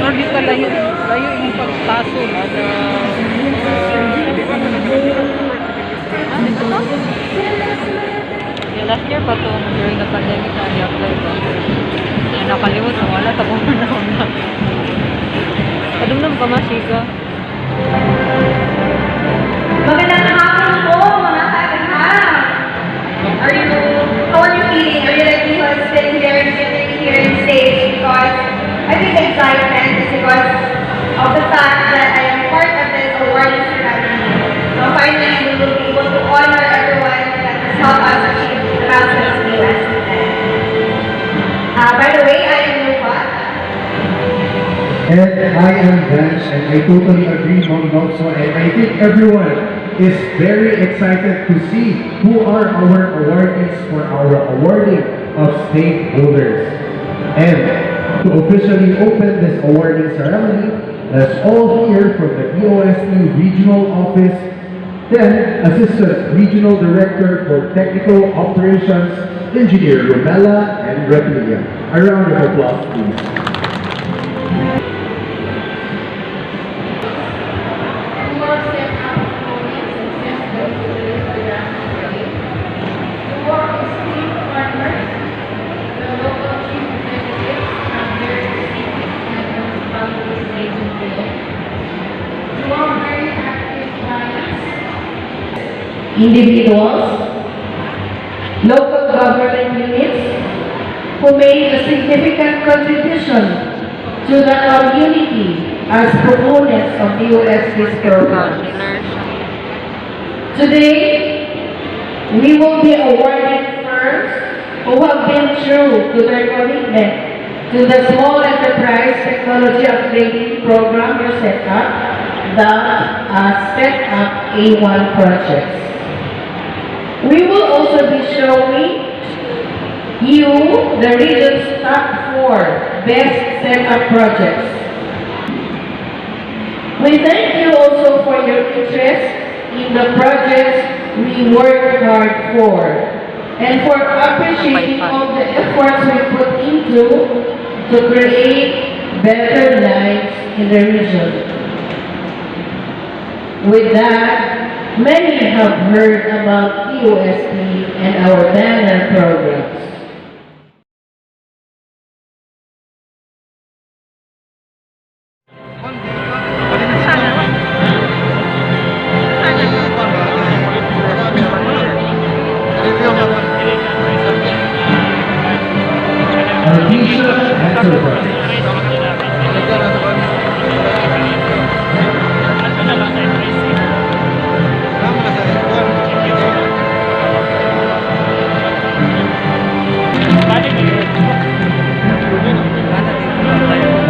Hindi ka layo yung pagtaso. Dito to? Last year pa to, during the pandemic na i-apply ko. Kaya nakalimot, wala, tapos na ako na. Kadumdum ka, Masika. Magandang hapon po, mga kagahap! How are you feeling? Are you like me who's sitting there and sitting here in stage? Because I think the excitement is because of the fact that I am part of this awarding ceremony. So finally, we will be able to honor everyone that has helped us achieve the milestones in the U.S. By the way, I am Lupa. And I am Vance, and I totally agree, Mom Nokso, and I think everyone is very excited to see who are our awardees for our awarding of stakeholders. And to officially open this awarding ceremony, let's all hear from the EOST Regional Office, then Assistant Regional Director for Technical Operations, Engineer Romella and Replica. A round of applause, please. Individuals, local government units who made a significant contribution to the community as proponents of the USD's programs. Today, we will be awarding firms who have been true to their commitment to the Small Enterprise Technology Upgrading Program or SETUP, the SETUP A1 projects. We will also be showing you the region's top 4 best setup projects. We thank you also for your interest in the projects we work hard for and for appreciating all the efforts we put into to create better lives in the region. With that, many have heard about EOST and our banner programs.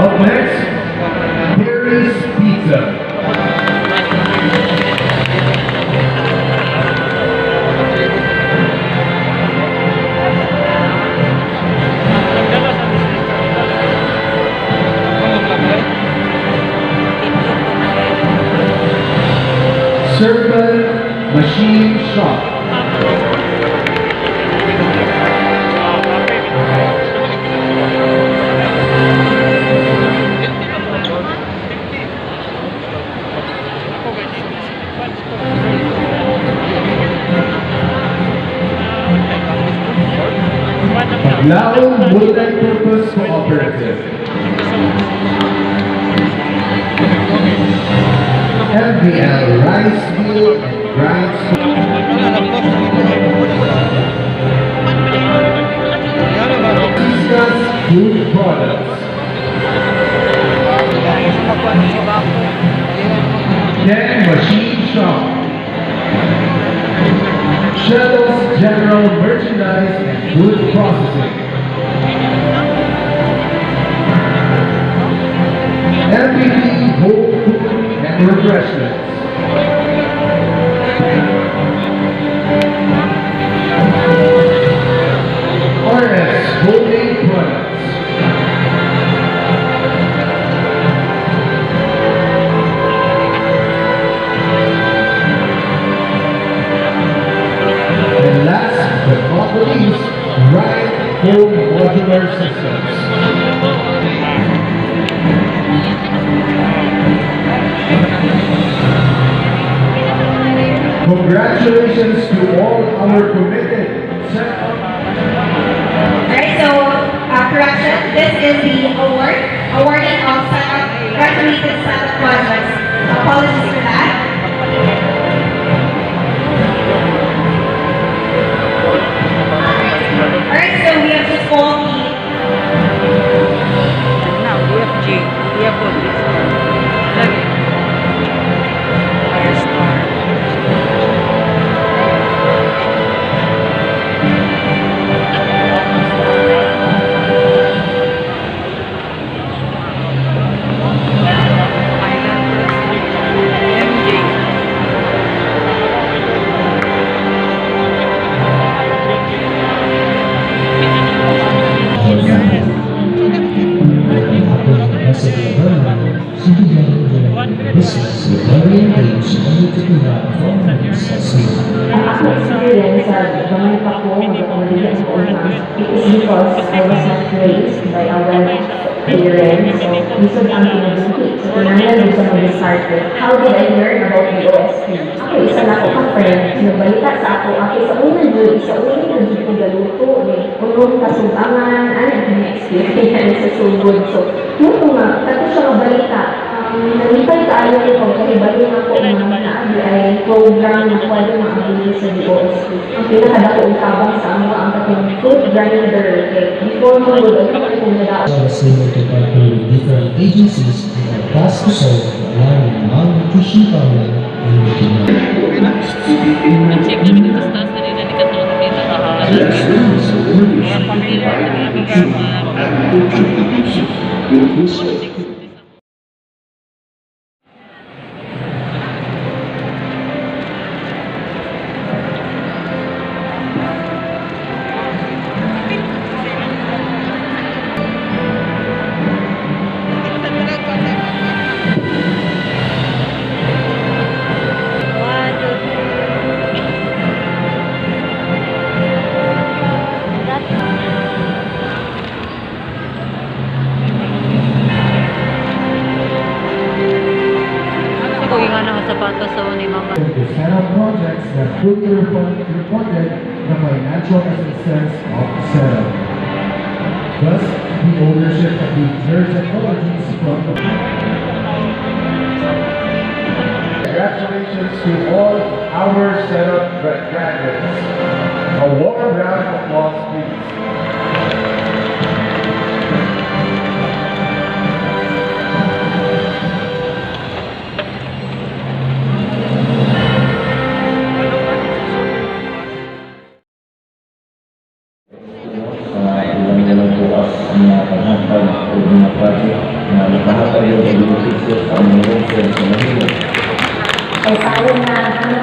Up next, Paris Pizza. Circle Machine Shop. Lao Multi-Purpose Cooperative. MVL Rice Mill and Grind Bisdak Food Products. Then Machine Shop. Shell's General Merchandise and Food Processing. MVP Whole Food and Refreshments. RS Holding Products. And last but not the least, Right Home Modular Systems. Congratulations to all our committed Alright, so, correction, this is the awarding of graduated setup projects. Apologies for that. Alright, so we have just called the Now, EFG. EFG. Lagi. Fire star. MJ. Business with very engaged only to provide performance at scale. Ang ako experience sa gamay pa ko, magkakamalihan ko na, it is because I was not raised by our parents. So, lisod ang pinag-input. So, pinanalo sa mag-start. How did I learn about the OSP? Ako, isa na ako kang friend, nagbalita sa ako, sa unang yun, sa unang yun, hindi ko galuto, unong kasubangan, ano yung experience sa sugod. So, yun nga, tapos siya mabalita. Nalipay tayo ko kahibalo na po mga naabi ay program na pwede maabili sa DOST. Ang pinakadakong tabang sa mga ang kating food grinder. Before mo would ay kung nila. I was able to partner with different agencies in our task to solve the alarming malnutrition problem in the community. Check namin dito sa taas kanina ni Katong dito sa mga pamilya at mga sapatos sa ni Mama. The setup projects that fully refunded the financial assistance of the setup. Thus, the ownership of the church technologies from the Congratulations to all our setup graduates. A warm round of applause, please. Ay tayo na,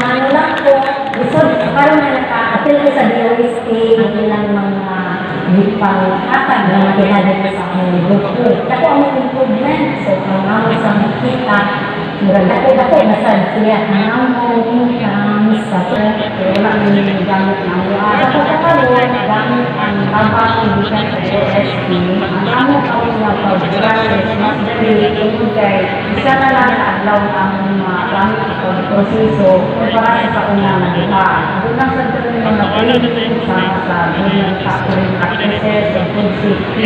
ano lang po, gusto, parang na naka-appeal ko sa DOST, ang ilang mga lipang hatag na kinadali sa akong grupo. Ako ang improvement, so kung ako sa makita, maganda ko dako, nasa siya, ang income sa wala mo yung gamit na mo. Ako kakalo, gamit ang babang bigat sa DOST, ang amo ako nga pag-process, mas dali, kay isa na lang sa adlaw ang gamit ko proseso para sa unang nabuhaan. Unang sa tuloy ng nakulit sa unang factoring practices and food safety.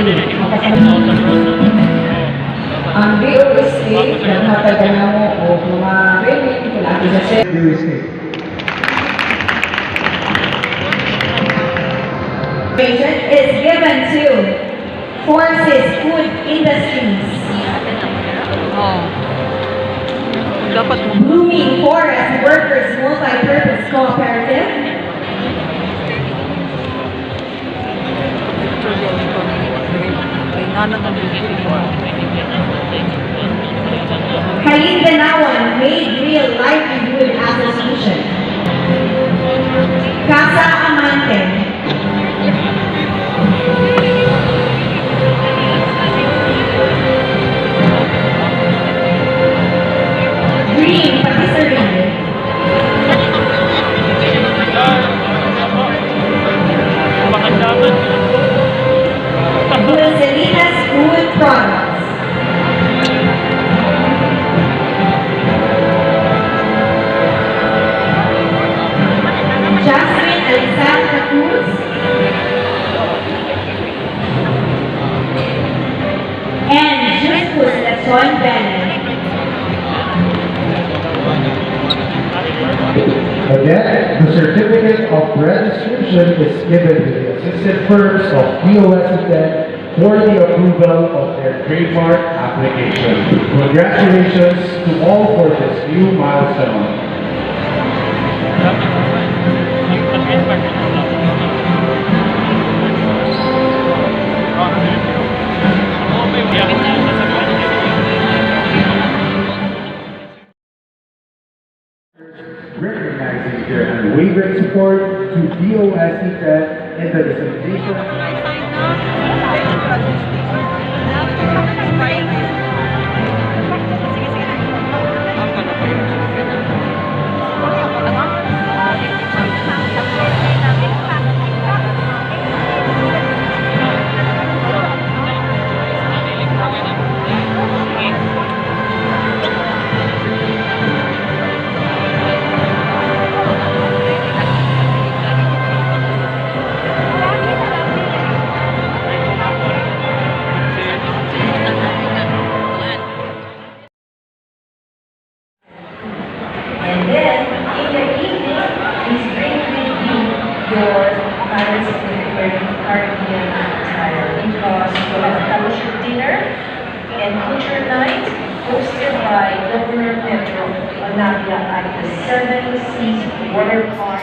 Ang DOST, naghatag na mo o mga training, kilaki sa chef. is given to Forces Food Industries, Oh. Dapat mo. Blooming Forest Workers Multi-Purpose Cooperative, Kalindanawan Made Real Livelihood Association, Casa Amante, Green Patisserie, Selegna's Food Products, Bennett. Again, the certificate of registration is given to the assistant firms of POS event for the approval of their trademark application. Congratulations to all for this new milestone. Recognizing their unwavering support to POS event and the dissemination. And then, in the evening, please bring with you your parents' Caribbean attire because we'll have a fellowship dinner and culture night hosted by Governor Pedro Anavia at the Seven Seas Water Park.